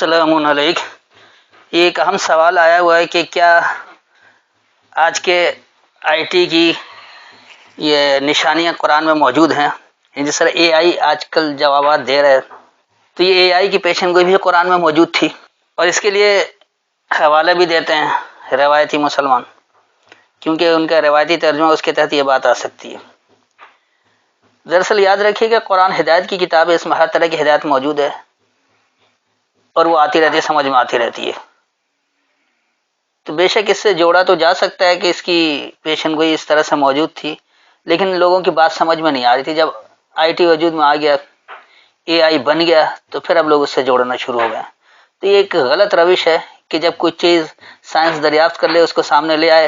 السلام علیکم۔ یہ ایک اہم سوال آیا ہوا ہے کہ کیا آج کے آئی ٹی کی یہ نشانیاں قرآن میں موجود ہیں؟ جس طرح اے آئی آج کل جوابات دے رہے، تو یہ اے آئی کی پیشن گوئی بھی قرآن میں موجود تھی، اور اس کے لیے حوالہ بھی دیتے ہیں روایتی مسلمان، کیونکہ ان کا روایتی ترجمہ اس کے تحت یہ بات آ سکتی ہے۔ دراصل یاد رکھیے کہ قرآن ہدایت کی کتاب ہے، اس میں ہر طرح کی ہدایت موجود ہے اور وہ آتی رہتی ہے، سمجھ میں آتی رہتی ہے۔ تو بے شک اس سے جوڑا تو جا سکتا ہے کہ اس کی پیشن گوئی اس طرح سے موجود تھی، لیکن لوگوں کی بات سمجھ میں نہیں آ رہی تھی۔ جب آئی ٹی وجود میں آ گیا، اے آئی بن گیا، تو پھر اب لوگ اس سے جوڑنا شروع ہو گئے۔ تو یہ ایک غلط روش ہے کہ جب کوئی چیز سائنس دریافت کر لے، اس کو سامنے لے آئے،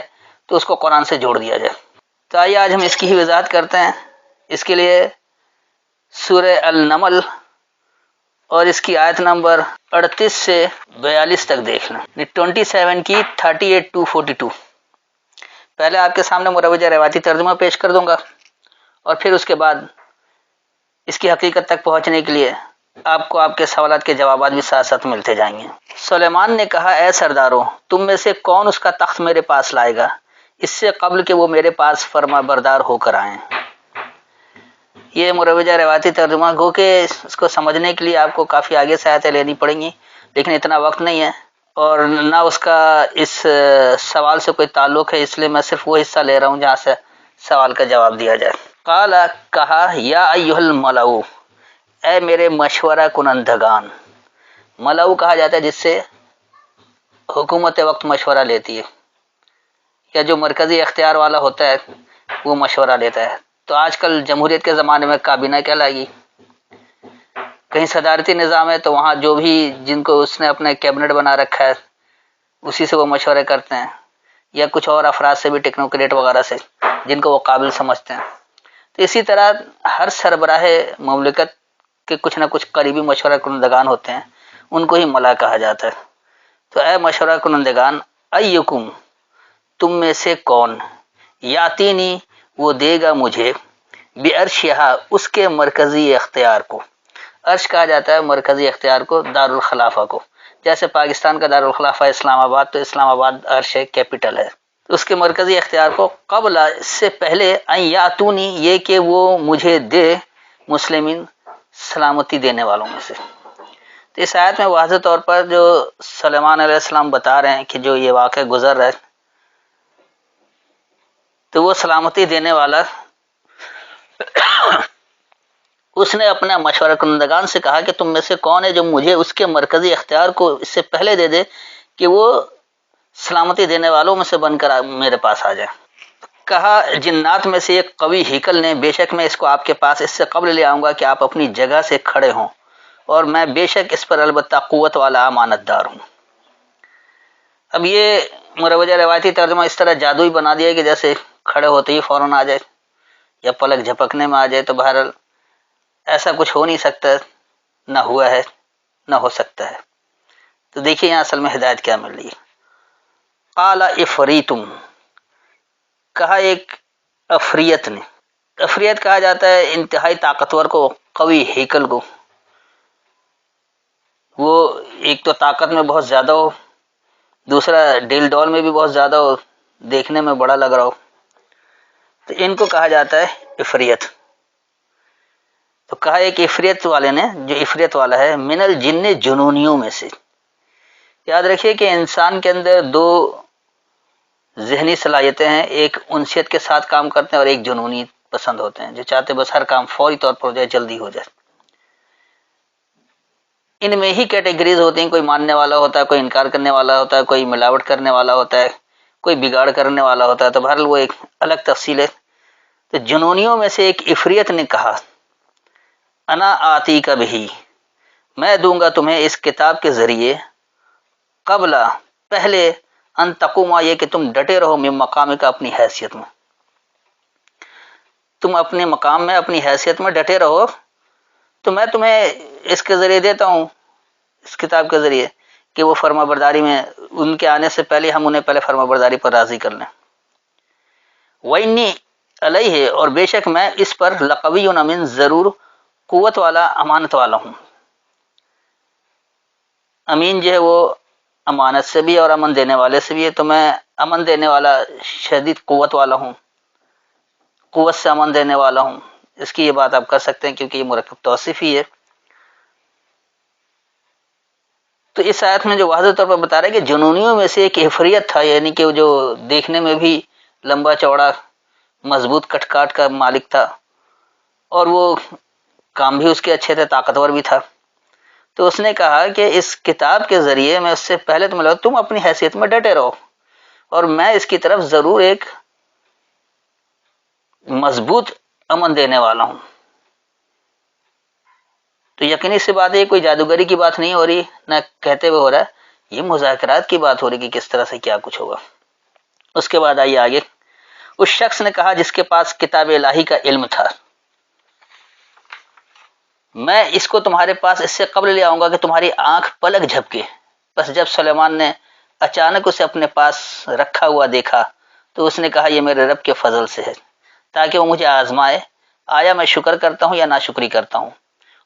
تو اس کو قرآن سے جوڑ دیا جائے۔ تو آئیے آج ہم اس کی ہی وضاحت کرتے ہیں۔ اس کے لیے سورہ النمل اور اس کی آیت نمبر 38 سے 42 تک دیکھ لیں، 27 کی 38 to 42۔ پہلے آپ کے سامنے مروجہ روایتی ترجمہ پیش کر دوں گا، اور پھر اس کے بعد اس کی حقیقت تک پہنچنے کے لیے آپ کو آپ کے سوالات کے جوابات بھی ساتھ ساتھ ملتے جائیں گے۔ سلیمان نے کہا، اے سرداروں، تم میں سے کون اس کا تخت میرے پاس لائے گا اس سے قبل کہ وہ میرے پاس فرما بردار ہو کر آئیں۔ یہ مروجہ روایتی ترجمہ گو کہ اس کو سمجھنے کے لیے آپ کو کافی آگے سے آیتیں لینی پڑیں گی، لیکن اتنا وقت نہیں ہے اور نہ اس کا اس سوال سے کوئی تعلق ہے، اس لیے میں صرف وہ حصہ لے رہا ہوں جہاں سے سوال کا جواب دیا جائے۔ قال، کہا، یا ایھا الملؤ، اے میرے مشورہ کنندگان۔ ملؤ کہا جاتا ہے جس سے حکومت وقت مشورہ لیتی ہے، یا جو مرکزی اختیار والا ہوتا ہے وہ مشورہ لیتا ہے۔ تو آج کل جمہوریت کے زمانے میں کابینہ کہلائے گی، کہیں صدارتی نظام ہے تو وہاں جو بھی جن کو اس نے اپنے کیبنٹ بنا رکھا ہے اسی سے وہ مشورے کرتے ہیں، یا کچھ اور افراد سے بھی، ٹیکنوکریٹ وغیرہ سے، جن کو وہ قابل سمجھتے ہیں۔ تو اسی طرح ہر سربراہ مملکت کے کچھ نہ کچھ قریبی مشورہ کنندگان ہوتے ہیں، ان کو ہی ملا کہا جاتا ہے۔ تو اے مشورہ کنندگان، ایکم، تم میں سے کون، یاتینی، وہ دے گا مجھے، بعرشہا، اس کے مرکزی اختیار کو۔ عرش کہا جاتا ہے مرکزی اختیار کو، دارالخلافہ کو۔ جیسے پاکستان کا دارالخلافہ اسلام آباد، تو اسلام آباد عرش کیپٹل ہے، اس کے مرکزی اختیار کو، قبل، اس سے پہلے، ان یاتونی، یہ کہ وہ مجھے دے، مسلمین، سلامتی دینے والوں میں سے۔ تو اس آیت میں واضح طور پر جو سلیمان علیہ السلام بتا رہے ہیں کہ جو یہ واقعہ گزر رہا ہے، تو وہ سلامتی دینے والا اس نے اپنا مشورہ کنندگان سے کہا کہ تم میں سے کون ہے جو مجھے اس کے مرکزی اختیار کو اس سے پہلے دے دے کہ وہ سلامتی دینے والوں میں سے بن کر میرے پاس آ جائے۔ کہا، جنات میں سے ایک قوی ہیکل نے، بے شک میں اس کو آپ کے پاس اس سے قبل لے آؤں گا کہ آپ اپنی جگہ سے کھڑے ہوں، اور میں بے شک اس پر البتہ قوت والا امانت دار ہوں۔ اب یہ مروجہ روایتی ترجمہ اس طرح جادوئی بنا دیا کہ جیسے کھڑے ہوتے ہی فوراً آ جائے، یا پلک جھپکنے میں آ جائے، تو بہرحال ایسا کچھ ہو نہیں سکتا، نہ ہوا ہے، نہ ہو سکتا ہے۔ تو دیکھیے یہاں اصل میں ہدایت کیا مل رہی ہے۔ قال افریتم، کہا ایک افریت نے۔ افریت کہا جاتا ہے انتہائی طاقتور کو، قوی ہیکل کو۔ وہ ایک تو طاقت میں بہت زیادہ ہو، دوسرا ڈیل ڈول میں بھی بہت زیادہ ہو، دیکھنے میں بڑا لگ رہا ہو، تو ان کو کہا جاتا ہے افریت۔ تو کہا ایک افریت والے نے، جو افریت والا ہے، من الجن، جنونیوں میں سے۔ یاد رکھیے کہ انسان کے اندر دو ذہنی صلاحیتیں ہیں، ایک انسیت کے ساتھ کام کرتے ہیں اور ایک جنونی پسند ہوتے ہیں، جو چاہتے بس ہر کام فوری طور پر ہو جائے، جلدی ہو جائے۔ ان میں ہی کیٹیگریز ہوتی ہیں، کوئی ماننے والا ہوتا ہے، کوئی انکار کرنے والا ہوتا ہے، کوئی ملاوٹ کرنے والا ہوتا ہے، کوئی بگاڑ کرنے والا ہوتا ہے۔ تو بہرحال وہ ایک الگ تفصیل ہے۔ تو جنونیوں میں سے ایک افریت نے کہا، انا آتی کا بھی، میں دوں گا تمہیں اس کتاب کے ذریعے، قبل، پہلے، ان تقوما، یہ کہ تم ڈٹے رہو، من مقام کا، اپنی حیثیت میں، تم اپنے مقام میں، اپنی حیثیت میں ڈٹے رہو، تو میں تمہیں اس کے ذریعے دیتا ہوں، اس کتاب کے ذریعے، کہ وہ فرما برداری میں، ان کے آنے سے پہلے ہم انہیں پہلے فرما برداری پر راضی کر لیں۔ وَإِنِّي عَلَيْهِ، اور بے شک میں اس پر، لَقَوِيٌّ امین، ضرور قوت والا، امانت والا ہوں۔ امین جو ہے وہ امانت سے بھی اور امن دینے والے سے بھی ہے، تو میں امن دینے والا شدید قوت والا ہوں، قوت سے امن دینے والا ہوں، اس کی یہ بات آپ کر سکتے ہیں کیونکہ یہ مرکب توصیف ہی ہے۔ تو اس آیت میں جو واضح طور پر بتا رہا ہے کہ جنونیوں میں سے ایک عفریت تھا، یعنی کہ وہ جو دیکھنے میں بھی لمبا چوڑا مضبوط کٹ کاٹ کا مالک تھا اور وہ کام بھی اس کے اچھے تھے، طاقتور بھی تھا۔ تو اس نے کہا کہ اس کتاب کے ذریعے میں اس سے پہلے تم اپنی حیثیت میں ڈٹے رہو اور میں اس کی طرف ضرور ایک مضبوط امن دینے والا ہوں۔ تو یقینی سی بات ہے، کوئی جادوگری کی بات نہیں ہو رہی، نہ کہتے ہوئے ہو رہا ہے، یہ مذاکرات کی بات ہو رہی کہ کس طرح سے کیا کچھ ہوگا۔ اس کے بعد آئیے آگے، اس شخص نے کہا جس کے پاس کتاب الہی کا علم تھا، میں اس کو تمہارے پاس اس سے قبل لے آؤں گا کہ تمہاری آنکھ پلک جھپکے۔ بس جب سلیمان نے اچانک اسے اپنے پاس رکھا ہوا دیکھا تو اس نے کہا یہ میرے رب کے فضل سے ہے تاکہ وہ مجھے آزمائے آیا میں شکر کرتا ہوں یا ناشکری کرتا ہوں،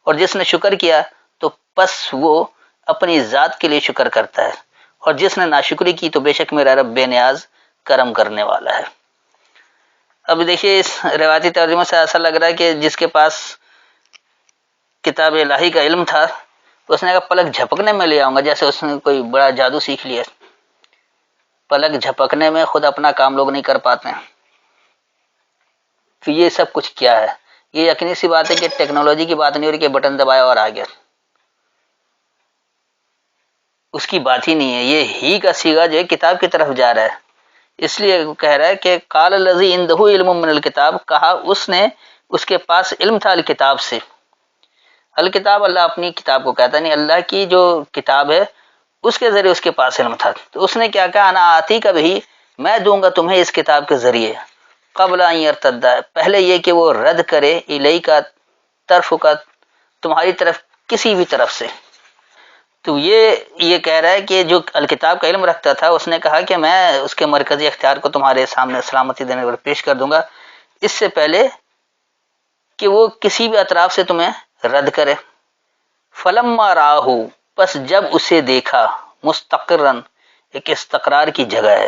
اور جس نے شکر کیا تو پس وہ اپنی ذات کے لیے شکر کرتا ہے، اور جس نے ناشکری کی تو بے شک میرا رب بے نیاز کرم کرنے والا ہے۔ اب دیکھیے اس روایتی ترجمے سے ایسا لگ رہا ہے کہ جس کے پاس کتاب الہی کا علم تھا اس نے کہا پلک جھپکنے میں لے آؤں گا، جیسے اس نے کوئی بڑا جادو سیکھ لیا۔ پلک جھپکنے میں خود اپنا کام لوگ نہیں کر پاتے ہیں۔ تو یہ سب کچھ کیا ہے؟ یہ یقینی سی بات ہے کہ ٹیکنالوجی کی بات نہیں ہو رہی کہ بٹن دبایا اور آ گیا، اس کی بات ہی نہیں ہے۔ یہ ہی کا صیغہ جو ہے کتاب کی طرف جا رہا ہے، اس لیے کہہ رہا ہے کہ قال الذی عنده علم من الکتاب، کہا اس نے اس کے پاس علم تھا الکتاب سے۔ الکتاب اللہ اپنی کتاب کو کہتا ہے، نہیں اللہ کی جو کتاب ہے اس کے ذریعے اس کے پاس علم تھا۔ تو اس نے کیا کہا، انا آتی کا بھی، میں دوں گا تمہیں اس کتاب کے ذریعے، قبل ان یرتد، پہلے یہ کہ وہ رد کرے، الی کا طرف کا، تمہاری طرف کسی بھی طرف سے۔ تو یہ کہہ رہا ہے کہ جو الکتاب کا علم رکھتا تھا اس نے کہا کہ میں اس کے مرکزی اختیار کو تمہارے سامنے سلامتی دینے پر پیش کر دوں گا، اس سے پہلے کہ وہ کسی بھی اطراف سے تمہیں رد کرے۔ فلما راہو، پس جب اسے دیکھا، مستقرن، ایک استقرار کی جگہ ہے،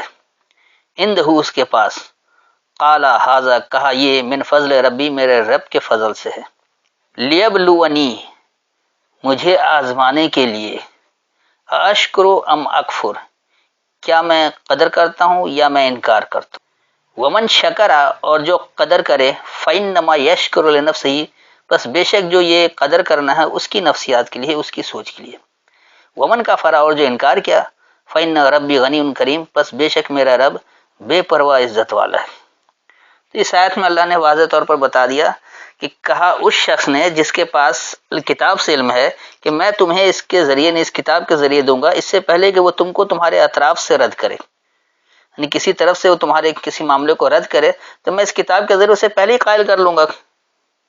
عندہ اس کے پاس، قال ھذا، کہا یہ من فضل ربی، میرے رب کے فضل سے ہے، لیبلونی، مجھے آزمانے کے لیے، اشکر ام اکفر، کیا میں قدر کرتا ہوں یا میں انکار کرتا ہوں۔ ومن شکرا، اور جو قدر کرے، فإنما یشکر لنفسہ، بس بے شک جو یہ قدر کرنا ہے اس کی نفسیات کے لیے، اس کی سوچ کے لیے۔ ومن کفر، اور جو انکار کیا، فإن ربی غنی کریم، بس بے شک میرا رب بے پرواہ عزت والا ہے۔ تو اس آیت میں اللہ نے واضح طور پر بتا دیا کہ کہا اس شخص نے جس کے پاس کتاب سے علم ہے کہ میں تمہیں اس کے ذریعے نہیں، اس کتاب کے ذریعے دوں گا، اس سے پہلے کہ وہ تم کو تمہارے اطراف سے رد کرے، یعنی کسی طرف سے وہ تمہارے کسی معاملے کو رد کرے تو میں اس کتاب کے ذریعے اسے پہلے ہی قائل کر لوں گا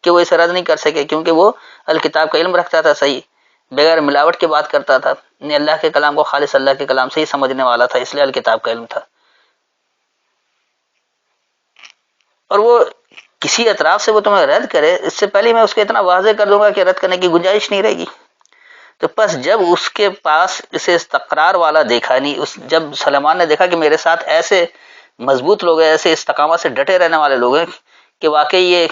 کہ وہ اسے رد نہیں کر سکے، کیونکہ وہ الکتاب کا علم رکھتا تھا، صحیح بغیر ملاوٹ کی بات کرتا تھا، یعنی اللہ کے کلام کو خالص اللہ کے کلام سے ہی سمجھنے والا تھا، اس لیے الکتاب کا علم تھا۔ اور وہ کسی اطراف سے وہ تمہیں رد کرے اس سے پہلے میں اس کو اتنا واضح کر دوں گا کہ رد کرنے کی گنجائش نہیں رہے گی۔ تو پس جب اس کے پاس اسے استقرار والا دیکھا، نہیں جب سلیمان نے دیکھا کہ میرے ساتھ ایسے مضبوط لوگ ہیں، ایسے استقامت سے ڈٹے رہنے والے لوگ ہیں کہ واقعی یہ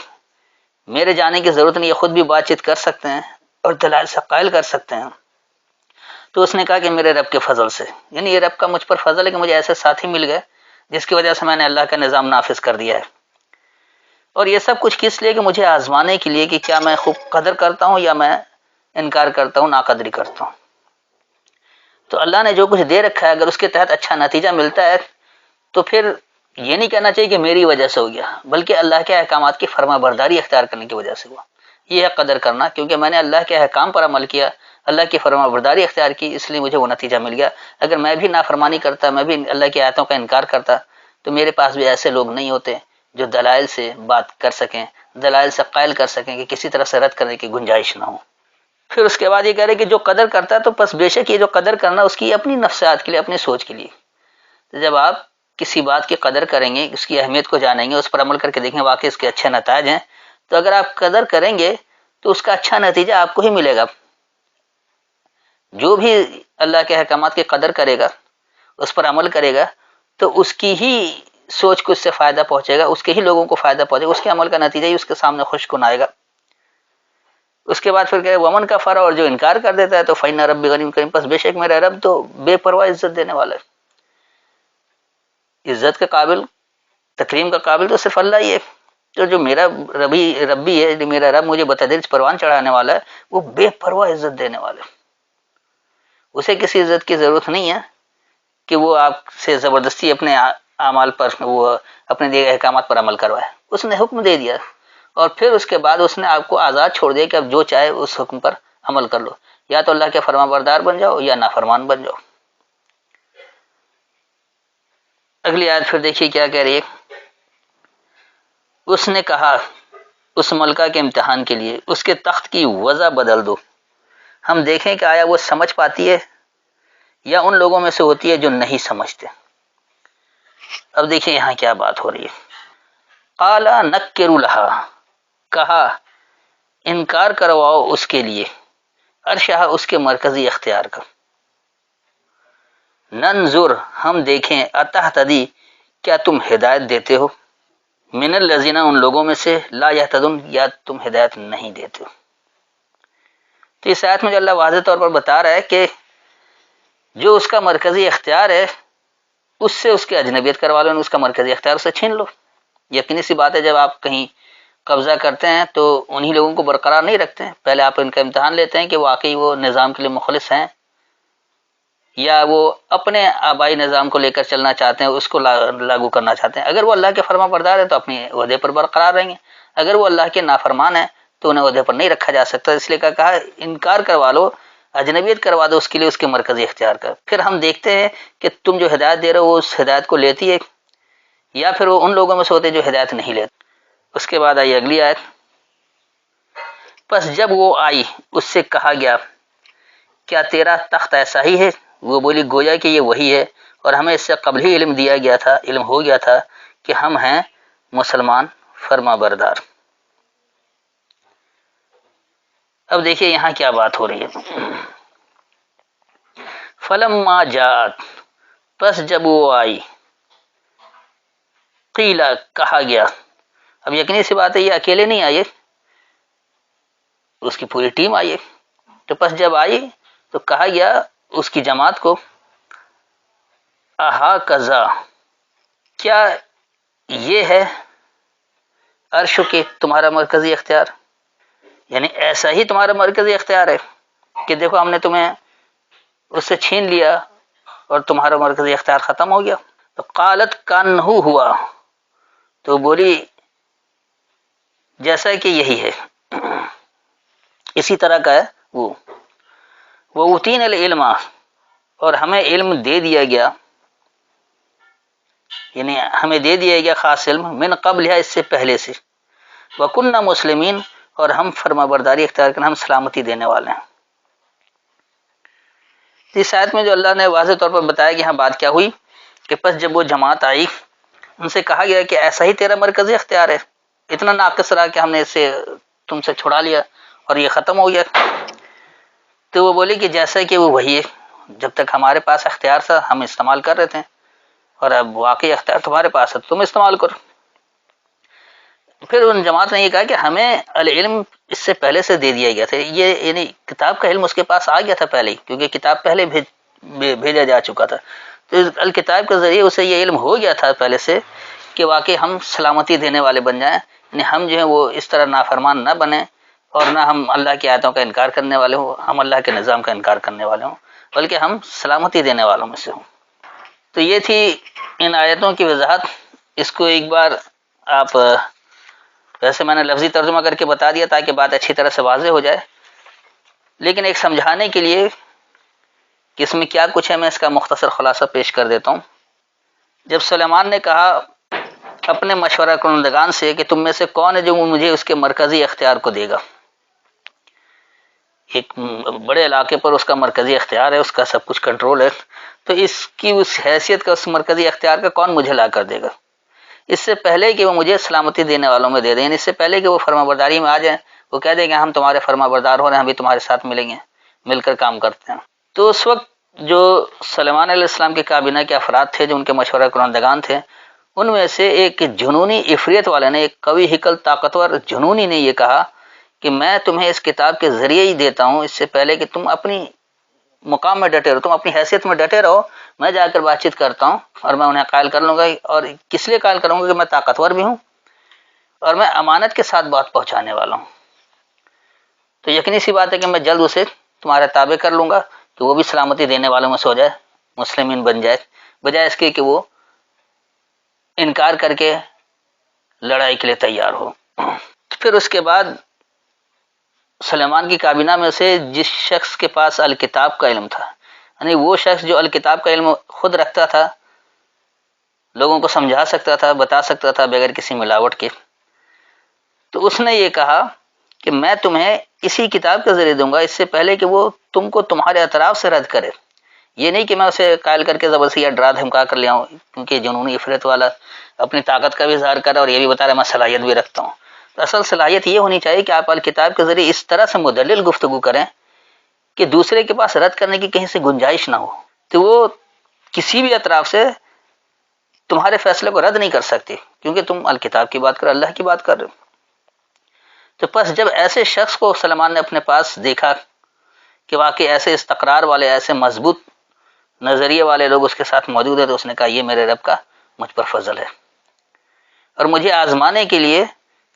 میرے جانے کی ضرورت نہیں، یہ خود بھی بات چیت کر سکتے ہیں اور دلائل سے قائل کر سکتے ہیں، تو اس نے کہا کہ میرے رب کے فضل سے، یعنی یہ رب کا مجھ پر فضل ہے کہ مجھے ایسے ساتھی مل گئے جس کی وجہ سے میں نے اللہ کا نظام نافذ کر دیا ہے۔ اور یہ سب کچھ کس لیے کہ مجھے آزمانے کے لیے کہ کیا میں خوب قدر کرتا ہوں یا میں انکار کرتا ہوں، ناقدری کرتا ہوں۔ تو اللہ نے جو کچھ دے رکھا ہے اگر اس کے تحت اچھا نتیجہ ملتا ہے تو پھر یہ نہیں کہنا چاہیے کہ میری وجہ سے ہو گیا، بلکہ اللہ کے احکامات کی فرما برداری اختیار کرنے کی وجہ سے ہوا، یہ ہے قدر کرنا، کیونکہ میں نے اللہ کے احکام پر عمل کیا، اللہ کی فرما برداری اختیار کی، اس لیے مجھے وہ نتیجہ مل گیا۔ اگر میں بھی نافرمانی کرتا، میں بھی اللہ کی آیتوں کا انکار کرتا تو میرے پاس بھی ایسے لوگ نہیں ہوتے جو دلائل سے بات کر سکیں، دلائل سے قائل کر سکیں کہ کسی طرح سے رد کرنے کی گنجائش نہ ہو۔ پھر اس کے بعد یہ کہہ رہے کہ جو قدر کرتا ہے تو پس بے شک یہ جو قدر کرنا اس کی اپنی نفسیات کے لیے، اپنی سوچ کے لیے۔ تو جب آپ کسی بات کی قدر کریں گے، اس کی اہمیت کو جانیں گے، اس پر عمل کر کے دیکھیں واقعی اس کے اچھے نتائج ہیں، تو اگر آپ قدر کریں گے تو اس کا اچھا نتیجہ آپ کو ہی ملے گا۔ جو بھی اللہ کے احکامات کی قدر کرے گا، اس پر عمل کرے گا، تو اس کی ہی سوچ کو اس سے فائدہ پہنچے گا، اس کے ہی لوگوں کو فائدہ پہنچے گا، اس کے عمل کا نتیجہ ہی اس کے سامنے خوش کن آئے گا۔ اس کے بعد پھر کہ ومن کا فرا، اور جو انکار کر دیتا ہے تو فإن ربی غنی کریم، پس بے شک میرا رب تو بے پرواہ عزت دینے والا ہے۔ عزت کے قابل، تکریم کا قابل تو صرف اللہ ہی ہے۔ تو جو میرا ربی ہے، جو میرا رب مجھے بتدریج پروان چڑھانے والا ہے، وہ بے پرواہ عزت دینے والا ہے۔ اسے کسی عزت کی ضرورت نہیں ہے کہ وہ آپ سے زبردستی اپنے اعمال پر، وہ اپنے دیے احکامات پر عمل کروائے۔ اس نے حکم دے دیا اور پھر اس کے بعد اس نے آپ کو آزاد چھوڑ دیا کہ اب جو چاہے اس حکم پر عمل کر لو، یا تو اللہ کے فرما بردار بن جاؤ یا نافرمان بن جاؤ۔ اگلی آیت پھر دیکھیے کیا کہہ رہی ہے۔ اس نے کہا اس ملکہ کے امتحان کے لیے، اس کے تخت کی وضع بدل دو، ہم دیکھیں کہ آیا وہ سمجھ پاتی ہے یا ان لوگوں میں سے ہوتی ہے جو نہیں سمجھتے۔ اب دیکھیں یہاں کیا بات ہو رہی ہے۔ قال نکر لہا، کہا انکار کرواؤ اس کے لیے، عرشہ اس کے مرکزی اختیار کا، ننظر ہم دیکھیں، اتہتدی کیا تم ہدایت دیتے ہو، من الذین ان لوگوں میں سے، لا یہتدون یا تم ہدایت نہیں دیتے ہو۔ تو اس آیت میں جو اللہ واضح طور پر بتا رہا ہے کہ جو اس کا مرکزی اختیار ہے اس سے اس کی اجنبیت کروا لو، اس کا مرکزی اختیار سے چھین لو۔ یقینی سی بات ہے جب آپ کہیں قبضہ کرتے ہیں تو انہی لوگوں کو برقرار نہیں رکھتے ہیں، پہلے آپ ان کا امتحان لیتے ہیں کہ واقعی وہ نظام کے لیے مخلص ہیں یا وہ اپنے آبائی نظام کو لے کر چلنا چاہتے ہیں، اس کو لاگو کرنا چاہتے ہیں۔ اگر وہ اللہ کے فرما بردار ہیں تو اپنی عہدے پر برقرار رہیں گے، اگر وہ اللہ کے نافرمان ہیں تو انہیں عہدے پر نہیں رکھا جا سکتا۔ اس لیے کہا انکار کروا لو، اجنبیت کروا دو اس کے لیے اس کے مرکزی اختیار کا، پھر ہم دیکھتے ہیں کہ تم جو ہدایت دے رہے ہو وہ اس ہدایت کو لیتی ہے یا پھر وہ ان لوگوں میں سے ہوتے جو ہدایت نہیں لیتے۔ اس کے بعد آئی اگلی آیت۔ پس جب وہ آئی اس سے کہا گیا کیا تیرا تخت ایسا ہی ہے؟ وہ بولی گویا کہ یہ وہی ہے اور ہمیں اس سے قبل ہی علم دیا گیا تھا، علم ہو گیا تھا کہ ہم ہیں مسلمان فرما بردار۔ اب دیکھیے یہاں کیا بات ہو رہی ہے۔ فلما جاءت، پس جب وہ آئی، قیلا کہا گیا۔ اب یقینی سی بات ہے یہ اکیلے نہیں آئے، اس کی پوری ٹیم آئی ہے۔ تو پس جب آئی تو کہا گیا اس کی جماعت کو، اہا کذا، کیا یہ ہے عرش کے تمہارا مرکزی اختیار، یعنی ایسا ہی تمہارا مرکزی اختیار ہے کہ دیکھو ہم نے تمہیں اس سے چھین لیا اور تمہارا مرکزی اختیار ختم ہو گیا۔ تو قالت کانہو ہوا، تو بولی جیسا کہ یہی ہے، اسی طرح کا ہے وہ اوتین العلم، اور ہمیں علم دے دیا گیا، یعنی ہمیں دے دیا گیا خاص علم، من قبل ہے اس سے پہلے سے، وکننا مسلمین، اور ہم فرما برداری اختیار کرنا، ہم سلامتی دینے والے ہیں۔ اس آیت میں جو اللہ نے واضح طور پر بتایا کہ یہاں بات کیا ہوئی کہ پس جب وہ جماعت آئی ان سے کہا گیا کہ ایسا ہی تیرا مرکزی اختیار ہے، اتنا ناقص رہا کہ ہم نے اسے تم سے چھڑا لیا اور یہ ختم ہو گیا۔ تو وہ بولی کہ جیسا کہ وہ وہی ہے، جب تک ہمارے پاس اختیار تھا ہم استعمال کر رہے تھے، اور اب واقعی اختیار تمہارے پاس ہے تم استعمال کرو۔ پھر ان جماعت نے یہ کہا کہ ہمیں العلم اس سے پہلے سے دے دیا گیا تھا، یہ یعنی کتاب کا علم اس کے پاس آ گیا تھا پہلے ہی، کیونکہ کتاب پہلے بھیجا جا چکا تھا، تو الکتاب کے ذریعے اسے یہ علم ہو گیا تھا پہلے سے کہ واقعی ہم سلامتی دینے والے بن جائیں، یعنی ہم جو ہے وہ اس طرح نافرمان نہ بنیں اور نہ ہم اللہ کی آیتوں کا انکار کرنے والے ہوں، ہم اللہ کے نظام کا انکار کرنے والے ہوں، بلکہ ہم سلامتی دینے والوں میں سے ہوں۔ تو یہ تھی ان آیتوں کی وضاحت۔ اس کو ایک بار آپ ویسے میں نے لفظی ترجمہ کر کے بتا دیا تاکہ بات اچھی طرح سے واضح ہو جائے، لیکن ایک سمجھانے کے لیے کہ اس میں کیا کچھ ہے میں اس کا مختصر خلاصہ پیش کر دیتا ہوں۔ جب سلیمان نے کہا اپنے مشورہ کنندگان سے کہ تم میں سے کون ہے جو مجھے اس کے مرکزی اختیار کو دے گا، ایک بڑے علاقے پر اس کا مرکزی اختیار ہے، اس کا سب کچھ کنٹرول ہے، تو اس کی اس حیثیت کا اس مرکزی اختیار کا کون مجھے لا کر دے گا، اس سے پہلے کہ وہ مجھے سلامتی دینے والوں میں دے دیں، یعنی اس سے پہلے کہ وہ فرما برداری میں آ جائیں، وہ کہہ دیں کہ ہم تمہارے فرما بردار ہو رہے ہیں، ہم بھی تمہارے ساتھ ملیں گے، مل کر کام کرتے ہیں۔ تو اس وقت جو سلیمان علیہ السلام کے کابینہ کے افراد تھے، جو ان کے مشورہ کنندگان تھے، ان میں سے ایک جنونی عفریت والے نے، ایک قوی حکل طاقتور جنونی نے یہ کہا کہ میں تمہیں اس کتاب کے ذریعے ہی دیتا ہوں، اس سے پہلے کہ تم اپنی مقام میں ڈٹے رہو، تم اپنی حیثیت میں ڈٹے رہو، میں جا کر بات چیت کرتا ہوں اور میں انہیں قائل کر لوں گا، اور کس لیے قائل کروں گا کہ میں طاقتور بھی ہوں اور میں امانت کے ساتھ بات پہنچانے والا ہوں، تو یقینی سی بات ہے کہ میں جلد اسے تمہارے تابع کر لوں گا کہ وہ بھی سلامتی دینے والوں میں سے ہو جائے، مسلمین بن جائے، بجائے اس کے کہ وہ انکار کر کے لڑائی کے لیے تیار ہو۔ پھر اس کے بعد سلیمان کی کابینہ میں سے جس شخص کے پاس الکتاب کا علم تھا، یعنی وہ شخص جو الکتاب کا علم خود رکھتا تھا، لوگوں کو سمجھا سکتا تھا، بتا سکتا تھا بغیر کسی ملاوٹ کے، تو اس نے یہ کہا کہ میں تمہیں اسی کتاب کے ذریعے دوں گا، اس سے پہلے کہ وہ تم کو تمہارے اطراف سے رد کرے، یہ نہیں کہ میں اسے قائل کر کے زبردستی یا ڈرا دھمکا کر لے آؤں، کیونکہ جنونی عفرت والا اپنی طاقت کا بھی اظہار کر رہا اور یہ بھی بتا رہا ہے میں صلاحیت بھی رکھتا ہوں۔ تو اصل صلاحیت یہ ہونی چاہیے کہ آپ الکتاب کے ذریعے اس طرح سے مدلل گفتگو کریں کہ دوسرے کے پاس رد کرنے کی کہیں سے گنجائش نہ ہو، تو وہ کسی بھی اطراف سے تمہارے فیصلے کو رد نہیں کر سکتی، کیونکہ تم الکتاب کی بات کر، اللہ کی بات کر رہے ہو۔ تو پس جب ایسے شخص کو سلیمان نے اپنے پاس دیکھا کہ واقعی ایسے استقرار والے، ایسے مضبوط نظریے والے لوگ اس کے ساتھ موجود ہیں، تو اس نے کہا یہ میرے رب کا مجھ پر فضل ہے، اور مجھے آزمانے کے لیے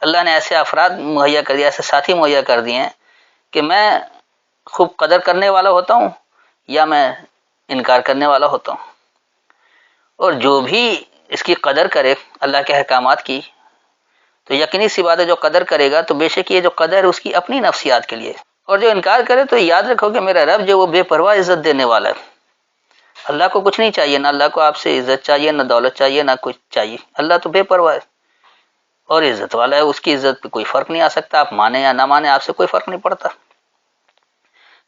اللہ نے ایسے افراد مہیا کر دیا، ایسے ساتھی مہیا کر دیے ہیں کہ میں خوب قدر کرنے والا ہوتا ہوں یا میں انکار کرنے والا ہوتا ہوں، اور جو بھی اس کی قدر کرے اللہ کے احکامات کی، تو یقینی سی بات ہے جو قدر کرے گا تو بے شک یہ جو قدر ہے اس کی اپنی نفسیات کے لیے، اور جو انکار کرے تو یاد رکھو کہ میرا رب جو وہ بے پرواہ عزت دینے والا ہے، اللہ کو کچھ نہیں چاہیے، نہ اللہ کو آپ سے عزت چاہیے، نہ دولت چاہیے، نہ کچھ چاہیے، اللہ تو بے پرواہ ہے اور عزت والا ہے، اس کی عزت پہ کوئی فرق نہیں آ سکتا، آپ مانیں یا نہ مانیں آپ سے کوئی فرق نہیں پڑتا،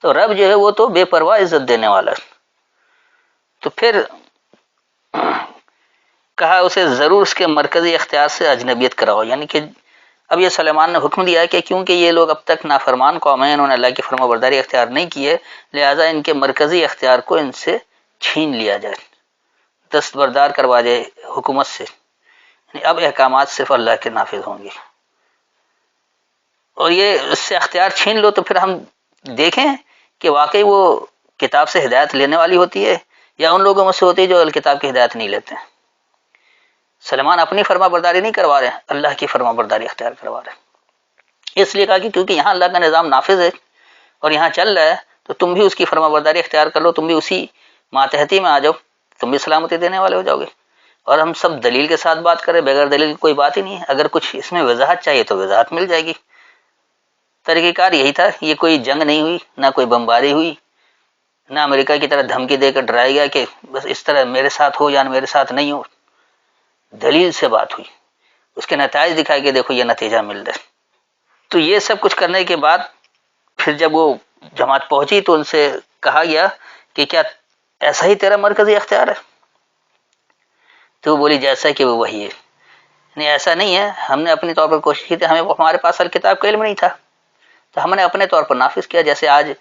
تو رب جو ہے وہ تو بے پرواہ عزت دینے والا ہے۔ تو پھر کہا اسے ضرور اس کے مرکزی اختیار سے اجنبیت کراؤ، یعنی کہ اب یہ سلیمان نے حکم دیا کہ کیونکہ یہ لوگ اب تک نافرمان قوم ہیں، انہوں نے اللہ کی فرما برداری اختیار نہیں کی ہے، لہٰذا ان کے مرکزی اختیار کو ان سے چھین لیا جائے، دستبردار کروا جائے حکومت سے، یعنی اب احکامات صرف اللہ کے نافذ ہوں گے، اور یہ اس سے اختیار چھین لو تو پھر ہم دیکھیں کہ واقعی وہ کتاب سے ہدایت لینے والی ہوتی ہے یا ان لوگوں میں سے ہوتی ہے جو الکتاب کی ہدایت نہیں لیتے ہیں۔ سلیمان اپنی فرما برداری نہیں کروا رہے ہیں، اللہ کی فرما برداری اختیار کروا رہے ہیں، اس لیے کہا کہ کیونکہ یہاں اللہ کا نظام نافذ ہے اور یہاں چل رہا ہے، تو تم بھی اس کی فرما برداری اختیار کر لو، تم بھی اسی ماتحتی میں آ جاؤ، تم بھی سلامتی دینے والے ہو جاؤ گے۔ اور ہم سب دلیل کے ساتھ بات کریں، بغیر دلیل کی کوئی بات ہی نہیں ہے، اگر کچھ اس میں وضاحت چاہیے تو وضاحت مل جائے گی۔ طریقہ کار یہی تھا، یہ کوئی جنگ نہیں ہوئی، نہ کوئی بمباری ہوئی، نہ امریکہ کی طرح دھمکی دے کر ڈرایا گیا کہ بس اس طرح میرے ساتھ ہو یا میرے ساتھ نہیں ہو، دلیل سے بات ہوئی، اس کے نتائج دکھائے کہ دیکھو یہ نتیجہ مل رہا ہے۔ تو یہ سب کچھ کرنے کے بعد پھر جب وہ جماعت پہنچی تو ان سے کہا گیا کہ کیا ایسا ہی تیرا مرکزی اختیار ہے؟ تو وہ بولی جیسا کہ وہ وہی ہے، نہیں ایسا نہیں ہے، ہم نے اپنی طور پر کوشش کی تھی، ہمارے پاس الکتاب کا علم نہیں تھا تو ہم نے اپنے طور پر نافذ کیا، جیسے آج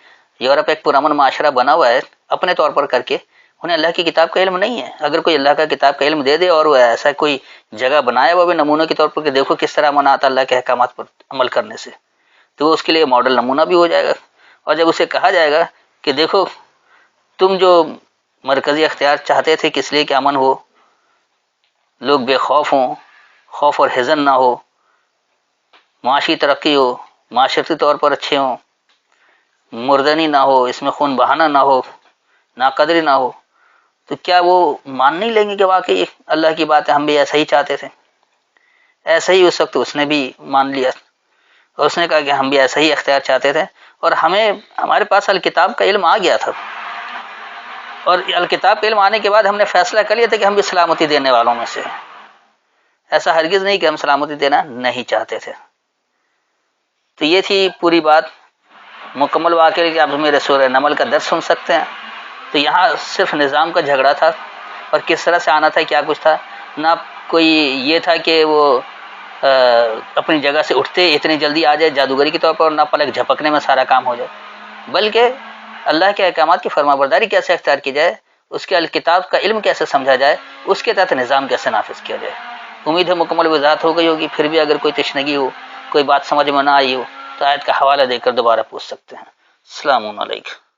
یورپ ایک پرامن معاشرہ بنا ہوا ہے اپنے طور پر کر کے، انہیں اللہ کی کتاب کا علم نہیں ہے، اگر کوئی اللہ کا کتاب کا علم دے دے اور وہ ایسا کوئی جگہ بنایا وہ بھی نمونوں کے طور پر کہ دیکھو کس طرح مناتا اللہ کے احکامات پر عمل کرنے سے، تو وہ اس کے لیے ماڈل نمونہ بھی ہو جائے گا، اور جب اسے کہا جائے گا کہ دیکھو تم جو مرکزی اختیار چاہتے تھے کس لیے کہ امن ہو، لوگ بے خوف ہوں، خوف اور حزن نہ ہو، معاشی ترقی ہو، معاشرتی طور پر اچھے ہوں، مردنی نہ ہو، اس میں خون بہانا نہ ہو، ناقدری نہ ہو، تو کیا وہ مان نہیں لیں گے کہ واقعی اللہ کی بات ہے، ہم بھی ایسا ہی چاہتے تھے؟ ایسا ہی اس وقت اس نے بھی مان لیا اور اس نے کہا کہ ہم بھی ایسا ہی اختیار چاہتے تھے، اور ہمارے پاس الکتاب کا علم آ گیا تھا، اور الکتاب کا علم آنے کے بعد ہم نے فیصلہ کر لیا تھا کہ ہم بھی سلامتی دینے والوں میں سے، ایسا ہرگز نہیں کہ ہم سلامتی دینا نہیں چاہتے تھے۔ تو یہ تھی پوری بات، مکمل واقعہ کہ آپ میرے سورہ نمل کا درس سن سکتے ہیں۔ تو یہاں صرف نظام کا جھگڑا تھا اور کس طرح سے آنا تھا، کیا کچھ تھا، نہ کوئی یہ تھا کہ وہ اپنی جگہ سے اٹھتے اتنی جلدی آ جائے جادوگری کے طور پر، اور نہ پلک جھپکنے میں سارا کام ہو جائے، بلکہ اللہ کے احکامات کی فرما برداری کیسے اختیار کی جائے، اس کے الکتاب کا علم کیسے سمجھا جائے، اس کے تحت نظام کیسے نافذ کیا جائے۔ امید ہے مکمل وضاحت ہو گئی ہوگی، پھر بھی اگر کوئی تشنگی ہو، کوئی بات سمجھ میں نہ آئی ہو تو آیت کا حوالہ دے کر دوبارہ پوچھ سکتے ہیں۔ السلام علیکم۔